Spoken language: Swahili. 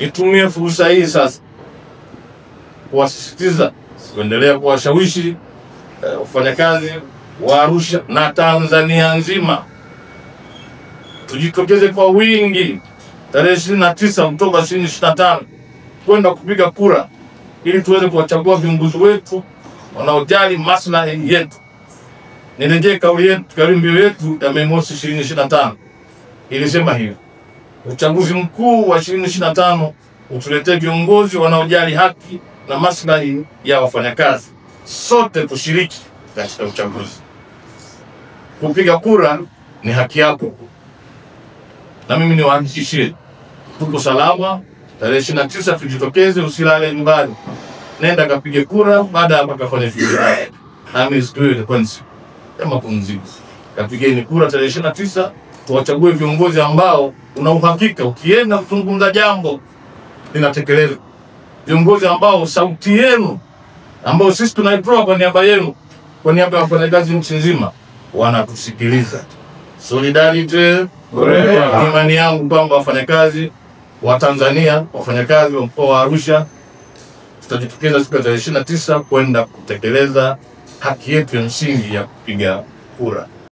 Nitumie fursa hii sasa kuwasisitiza kuendelea kuwashawishi wafanyakazi wa Arusha na Tanzania nzima tujitokeze kwa wingi tarehe 29 Oktoba 2025 kwenda kupiga kura ili tuweze kuwachagua viongozi wetu wanaojali maslahi yetu. Nirejee kauli mbiu yetu ya Mei Mosi 2025 ilisema hivi: uchaguzi mkuu wa 2025 utuletee viongozi wanaojali haki na maslahi ya wafanyakazi. Sote tushiriki katika uchaguzi. Kupiga kura ni haki yako, na mimi niwahakikishie tuko salama. Tarehe 29 tujitokeze, usilale nyumbani, nenda kapige kura. Baada ya kufanya shughuli na mimi siku kwanza kama pumziko, kapigeni kura tarehe 29, tuwachague viongozi ambao una uhakika ukienda kuzungumza jambo linatekelezwa, viongozi ambao sauti yenu ambao sisi tunaitoa kwa niaba yenu, kwa niaba ya wafanyakazi nchi nzima, wanatusikiliza. Solidarity forever. Imani yangu kwamba wafanyakazi wa Tanzania, wafanyakazi wa mkoa wa Arusha tutajitokeza siku ya tarehe 29 kwenda kutekeleza haki yetu ya msingi ya kupiga kura.